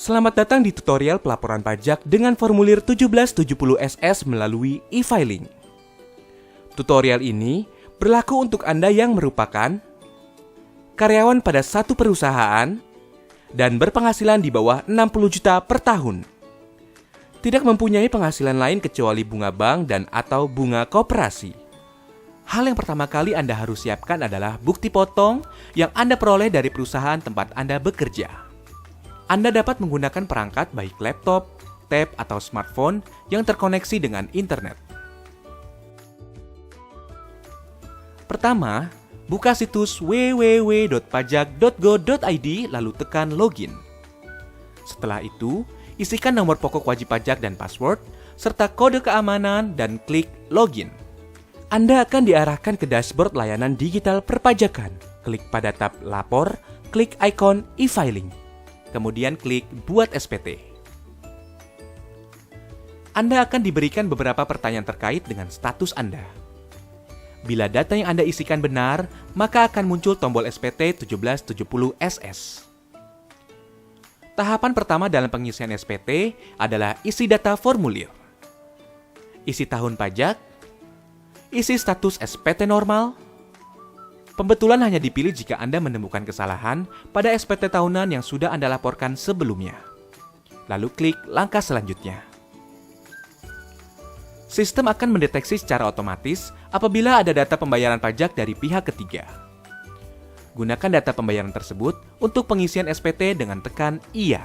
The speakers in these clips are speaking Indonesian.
Selamat datang di tutorial pelaporan pajak dengan formulir 1770SS melalui e-filing. Tutorial ini berlaku untuk Anda yang merupakan karyawan pada satu perusahaan dan berpenghasilan di bawah 60 juta per tahun. Tidak mempunyai penghasilan lain kecuali bunga bank dan atau bunga koperasi. Hal yang pertama kali Anda harus siapkan adalah bukti potong yang Anda peroleh dari perusahaan tempat Anda bekerja. Anda dapat menggunakan perangkat baik laptop, tab, atau smartphone yang terkoneksi dengan internet. Pertama, buka situs www.pajak.go.id lalu tekan login. Setelah itu, isikan nomor pokok wajib pajak dan password, serta kode keamanan dan klik login. Anda akan diarahkan ke dashboard layanan digital perpajakan. Klik pada tab Lapor, klik ikon e-filing. Kemudian klik Buat SPT. Anda akan diberikan beberapa pertanyaan terkait dengan status Anda. Bila data yang Anda isikan benar, maka akan muncul tombol SPT 1770SS. Tahapan pertama dalam pengisian SPT adalah isi data formulir. Isi tahun pajak, isi status SPT normal. Pembetulan hanya dipilih jika Anda menemukan kesalahan pada SPT tahunan yang sudah Anda laporkan sebelumnya. Lalu klik langkah selanjutnya. Sistem akan mendeteksi secara otomatis apabila ada data pembayaran pajak dari pihak ketiga. Gunakan data pembayaran tersebut untuk pengisian SPT dengan tekan Iya.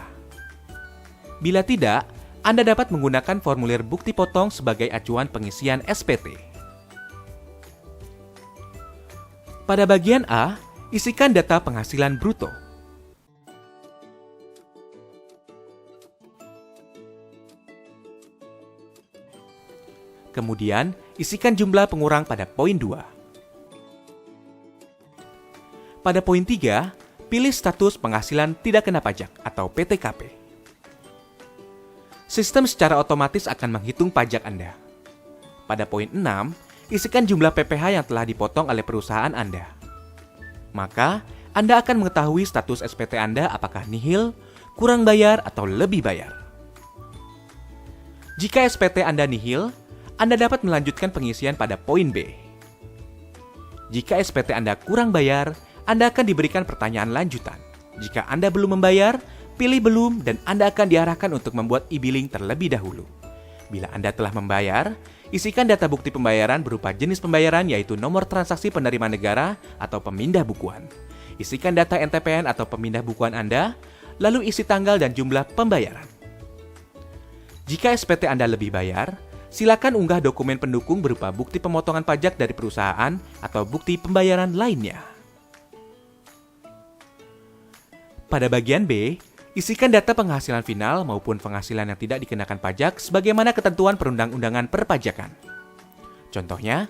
Bila tidak, Anda dapat menggunakan formulir bukti potong sebagai acuan pengisian SPT. Pada bagian A, isikan data penghasilan bruto. Kemudian, isikan jumlah pengurang pada poin 2. Pada poin 3, pilih status penghasilan tidak kena pajak atau PTKP. Sistem secara otomatis akan menghitung pajak Anda. Pada poin 6, isikan jumlah PPh yang telah dipotong oleh perusahaan Anda. Maka, Anda akan mengetahui status SPT Anda apakah nihil, kurang bayar, atau lebih bayar. Jika SPT Anda nihil, Anda dapat melanjutkan pengisian pada poin B. Jika SPT Anda kurang bayar, Anda akan diberikan pertanyaan lanjutan. Jika Anda belum membayar, pilih belum dan Anda akan diarahkan untuk membuat e-billing terlebih dahulu. Bila Anda telah membayar, isikan data bukti pembayaran berupa jenis pembayaran yaitu nomor transaksi penerima negara atau pemindah bukuan. Isikan data NTPN atau pemindah bukuan Anda, lalu isi tanggal dan jumlah pembayaran. Jika SPT Anda lebih bayar, silakan unggah dokumen pendukung berupa bukti pemotongan pajak dari perusahaan atau bukti pembayaran lainnya. Pada bagian B, isikan data penghasilan final maupun penghasilan yang tidak dikenakan pajak sebagaimana ketentuan perundang-undangan perpajakan. Contohnya,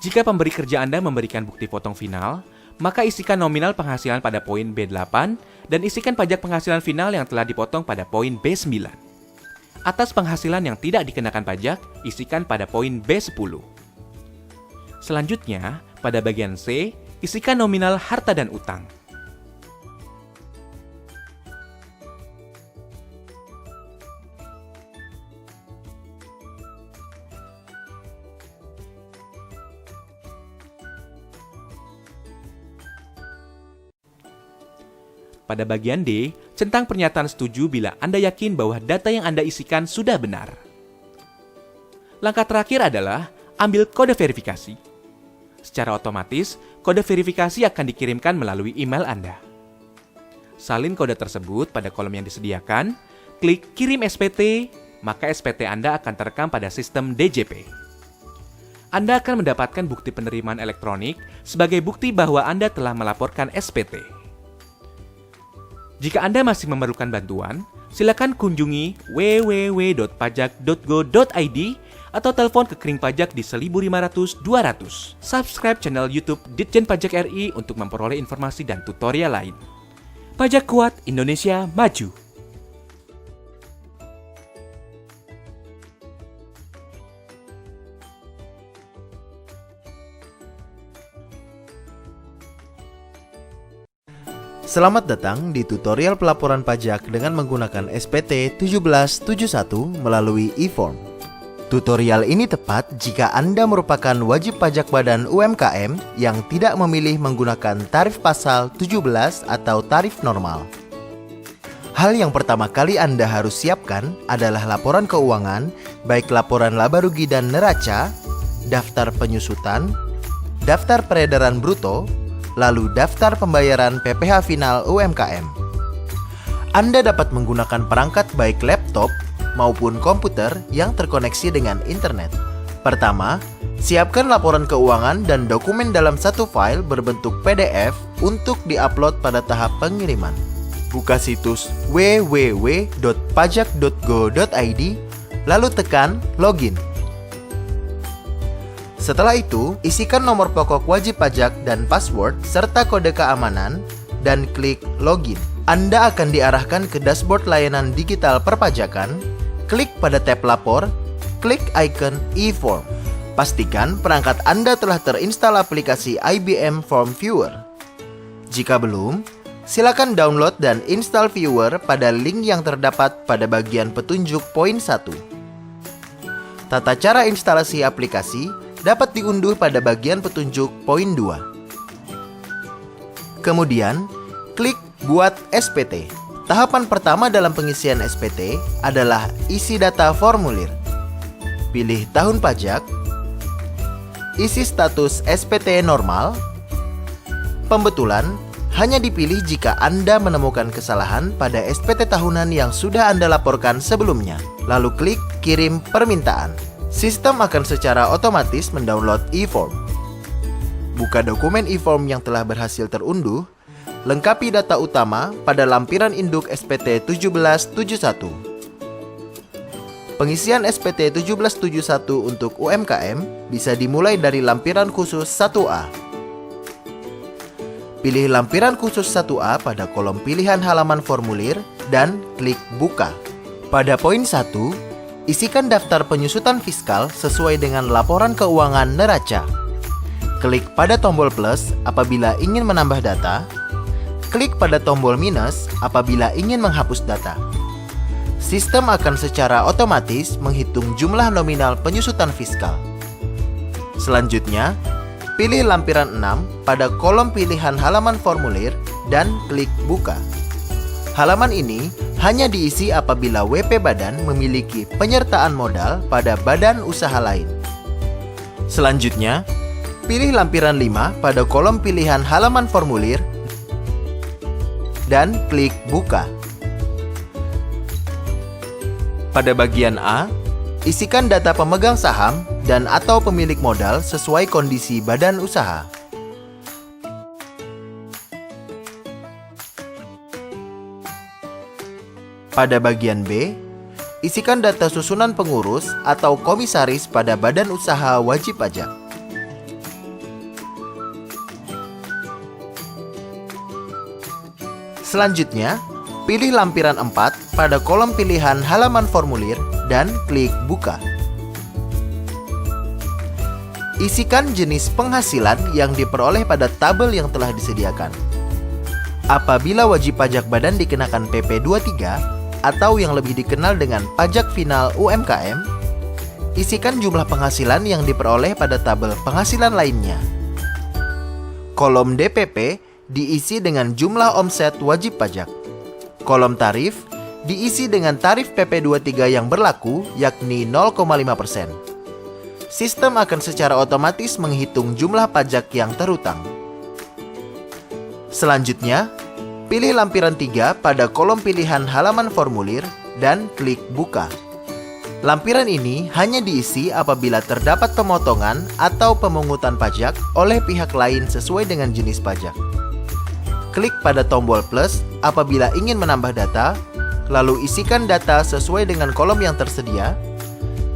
jika pemberi kerja Anda memberikan bukti potong final, maka isikan nominal penghasilan pada poin B8 dan isikan pajak penghasilan final yang telah dipotong pada poin B9. Atas penghasilan yang tidak dikenakan pajak, isikan pada poin B10. Selanjutnya, pada bagian C, isikan nominal harta dan utang. Pada bagian D, centang pernyataan setuju bila Anda yakin bahwa data yang Anda isikan sudah benar. Langkah terakhir adalah ambil kode verifikasi. Secara otomatis, kode verifikasi akan dikirimkan melalui email Anda. Salin kode tersebut pada kolom yang disediakan, klik kirim SPT, maka SPT Anda akan terekam pada sistem DJP. Anda akan mendapatkan bukti penerimaan elektronik sebagai bukti bahwa Anda telah melaporkan SPT. Jika Anda masih memerlukan bantuan, silakan kunjungi www.pajak.go.id atau telepon ke Kering Pajak di 1500 200. Subscribe channel YouTube Ditjen Pajak RI untuk memperoleh informasi dan tutorial lain. Pajak kuat, Indonesia maju. Selamat datang di tutorial pelaporan pajak dengan menggunakan SPT 1771 melalui e-form. Tutorial ini tepat jika Anda merupakan wajib pajak badan UMKM yang tidak memilih menggunakan tarif pasal 17 atau tarif normal. Hal yang pertama kali Anda harus siapkan adalah laporan keuangan, baik laporan laba rugi dan neraca, daftar penyusutan, daftar peredaran bruto, lalu daftar pembayaran PPh final UMKM. Anda dapat menggunakan perangkat baik laptop maupun komputer yang terkoneksi dengan internet. Pertama, siapkan laporan keuangan dan dokumen dalam satu file berbentuk PDF untuk diupload pada tahap pengiriman. Buka situs www.pajak.go.id, lalu tekan login. Setelah itu, isikan nomor pokok wajib pajak dan password serta kode keamanan dan klik login. Anda akan diarahkan ke dashboard layanan digital perpajakan. Klik pada tab lapor, klik icon e-form. Pastikan perangkat Anda telah terinstall aplikasi IBM Form Viewer. Jika belum, silakan download dan install Viewer pada link yang terdapat pada bagian petunjuk poin 1. Tata cara instalasi aplikasi dapat diunduh pada bagian petunjuk poin 2. Kemudian, klik Buat SPT. Tahapan pertama dalam pengisian SPT adalah isi data formulir. Pilih tahun pajak, isi status SPT normal. Pembetulan hanya dipilih jika Anda menemukan kesalahan pada SPT tahunan yang sudah Anda laporkan sebelumnya. Lalu klik kirim permintaan. Sistem akan secara otomatis mendownload e-form. Buka dokumen e-form yang telah berhasil terunduh. Lengkapi data utama pada lampiran induk SPT 1771. Pengisian SPT 1771 untuk UMKM bisa dimulai dari lampiran khusus 1A. Pilih lampiran khusus 1A pada kolom pilihan halaman formulir dan klik buka. Pada poin 1, isikan daftar penyusutan fiskal sesuai dengan laporan keuangan neraca. Klik pada tombol plus apabila ingin menambah data. Klik pada tombol minus apabila ingin menghapus data. Sistem akan secara otomatis menghitung jumlah nominal penyusutan fiskal. Selanjutnya, pilih lampiran 6 pada kolom pilihan halaman formulir dan klik buka. Halaman ini hanya diisi apabila WP badan memiliki penyertaan modal pada badan usaha lain. Selanjutnya, pilih lampiran 5 pada kolom pilihan halaman formulir dan klik buka. Pada bagian A, isikan data pemegang saham dan atau pemilik modal sesuai kondisi badan usaha. Pada bagian B, isikan data susunan pengurus atau komisaris pada badan usaha wajib pajak. Selanjutnya, pilih lampiran 4 pada kolom pilihan halaman formulir dan klik buka. Isikan jenis penghasilan yang diperoleh pada tabel yang telah disediakan. Apabila wajib pajak badan dikenakan PP 23 atau yang lebih dikenal dengan pajak final UMKM, isikan jumlah penghasilan yang diperoleh pada tabel penghasilan lainnya. Kolom DPP diisi dengan jumlah omset wajib pajak. Kolom tarif diisi dengan tarif PP 23 yang berlaku, yakni 0,5%. Sistem akan secara otomatis menghitung jumlah pajak yang terutang. Selanjutnya, pilih lampiran 3 pada kolom pilihan halaman formulir dan klik buka. Lampiran ini hanya diisi apabila terdapat pemotongan atau pemungutan pajak oleh pihak lain sesuai dengan jenis pajak. Klik pada tombol plus apabila ingin menambah data, lalu isikan data sesuai dengan kolom yang tersedia.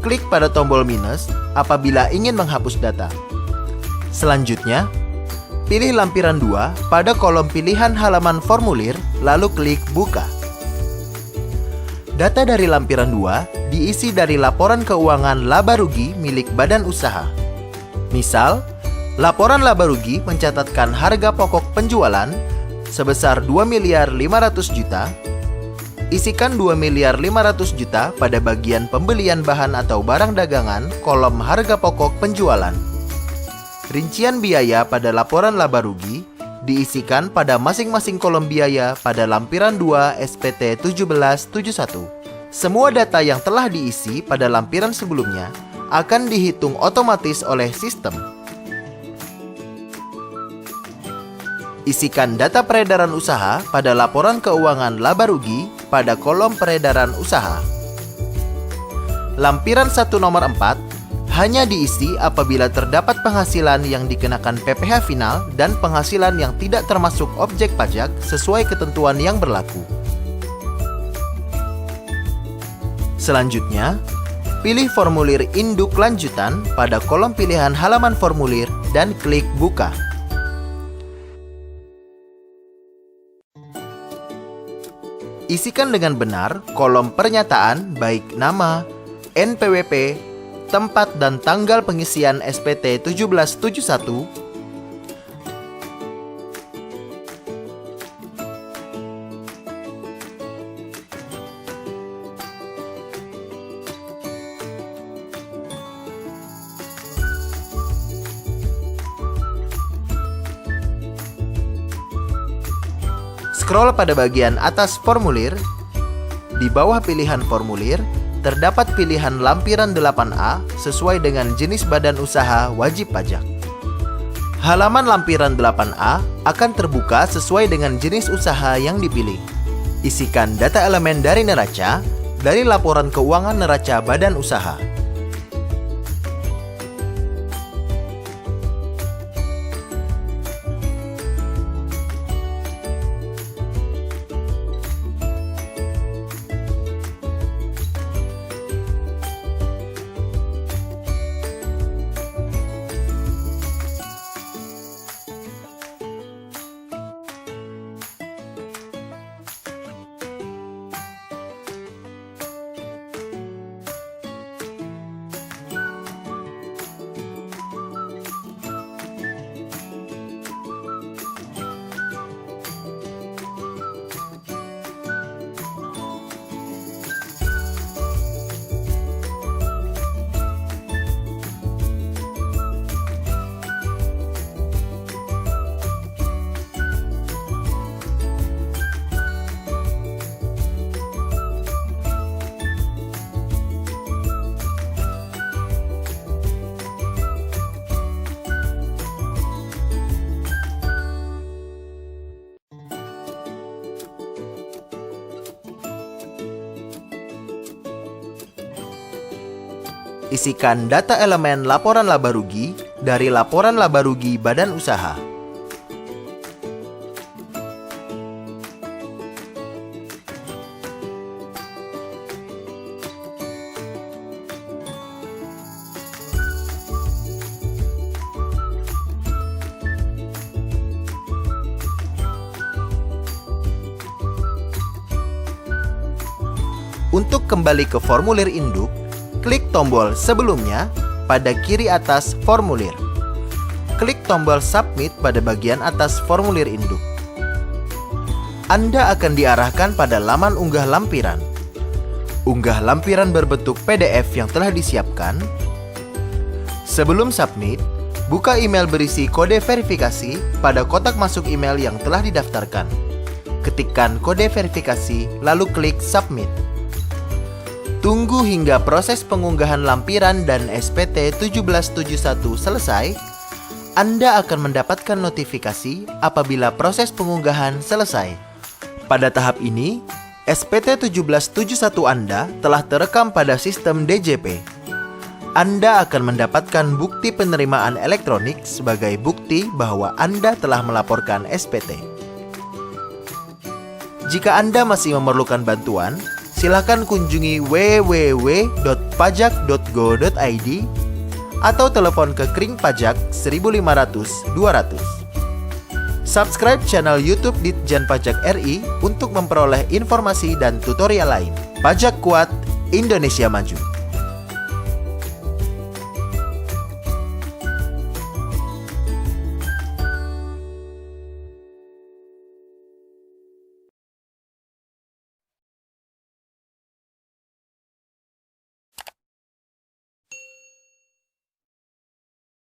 Klik pada tombol minus apabila ingin menghapus data. Selanjutnya, pilih lampiran 2 pada kolom pilihan halaman formulir, lalu klik buka. Data dari lampiran 2 diisi dari laporan keuangan laba rugi milik badan usaha. Misal, laporan laba rugi mencatatkan harga pokok penjualan sebesar 2.500.000.000. Isikan 2.500.000.000 pada bagian pembelian bahan atau barang dagangan kolom harga pokok penjualan. Rincian biaya pada laporan laba rugi diisikan pada masing-masing kolom biaya pada lampiran 2 SPT 1771. Semua data yang telah diisi pada lampiran sebelumnya akan dihitung otomatis oleh sistem. Isikan data peredaran usaha pada laporan keuangan laba rugi pada kolom peredaran usaha. Lampiran 1 nomor 4 hanya diisi apabila terdapat penghasilan yang dikenakan PPh final dan penghasilan yang tidak termasuk objek pajak sesuai ketentuan yang berlaku. Selanjutnya, pilih formulir induk lanjutan pada kolom pilihan halaman formulir dan klik buka. Isikan dengan benar kolom pernyataan baik nama, NPWP, tempat dan tanggal pengisian SPT 1771, scroll pada bagian atas formulir. Di bawah pilihan formulir, terdapat pilihan lampiran 8A sesuai dengan jenis badan usaha wajib pajak. Halaman lampiran 8A akan terbuka sesuai dengan jenis usaha yang dipilih. Isikan data elemen dari neraca dari laporan keuangan neraca badan usaha. Isikan data elemen laporan laba rugi dari laporan laba rugi badan usaha. Untuk kembali ke formulir induk, klik tombol sebelumnya pada kiri atas formulir. Klik tombol submit pada bagian atas formulir induk. Anda akan diarahkan pada laman unggah lampiran. Unggah lampiran berbentuk PDF yang telah disiapkan. Sebelum submit, buka email berisi kode verifikasi pada kotak masuk email yang telah didaftarkan. Ketikkan kode verifikasi, lalu klik submit. Tunggu hingga proses pengunggahan lampiran dan SPT 1771 selesai. Anda akan mendapatkan notifikasi apabila proses pengunggahan selesai. Pada tahap ini, SPT 1771 Anda telah terekam pada sistem DJP. Anda akan mendapatkan bukti penerimaan elektronik sebagai bukti bahwa Anda telah melaporkan SPT. Jika Anda masih memerlukan bantuan, silakan kunjungi www.pajak.go.id atau telepon ke Kring Pajak 1500 200. Subscribe channel YouTube Ditjen Pajak RI untuk memperoleh informasi dan tutorial lain. Pajak kuat, Indonesia maju.